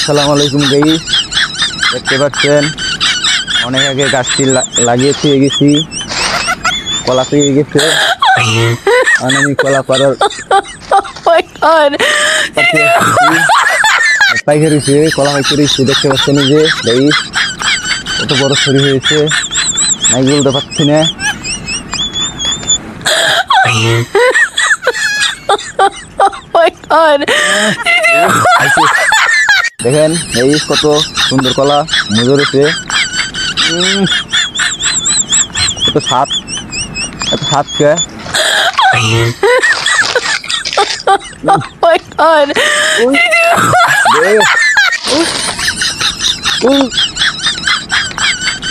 আসসালামু আলাইকুম গাইস, দেখতে পাচ্ছেন অনেক আগে গাছটি লাগিয়েছি গেছি, কলা পেয়ে গেছে। আর আমি কলা পাড়ার পাইকারি কলা পাইকারি দেখতে পাচ্ছেন যে গাইস কত বড় ছড়ি হয়েছে, নাই বলতে পারছি না। দেখেন এই কত সুন্দর কলা মজুর হয়েছে, এত স্বাদ, এত স্বাদ কে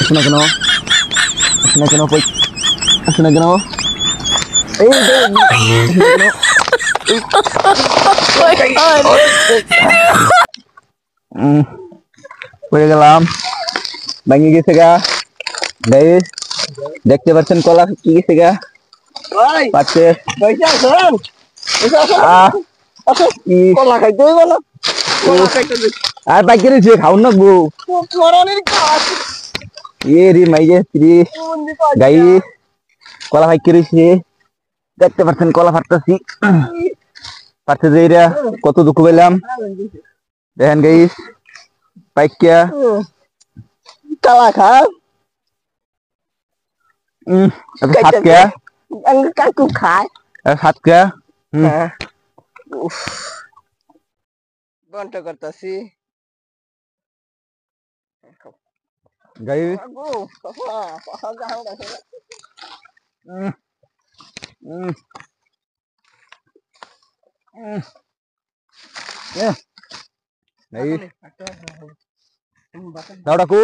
আসে না কেন, আসে না কেন, আসে না কেন, পড়ে গেলাম, ভেঙে গেছে গা গাইস, দেখতে পাচ্ছেন কলা কি গেছে গা পাচ্ছে। আর পাইকারি খাউন না গো রে মাইজে গাইস, কলা পাইকারি দেখতে পাচ্ছেন কলা ফাটতেছি পাচ্ছে যে এরা কত দুঃখ পেলাম। দেখেন গাইস পাইকিয়া কালা খা সাত কে কাকু খায় সাত কে বন্ধ করতেছি গাইস। দাও ডাকু।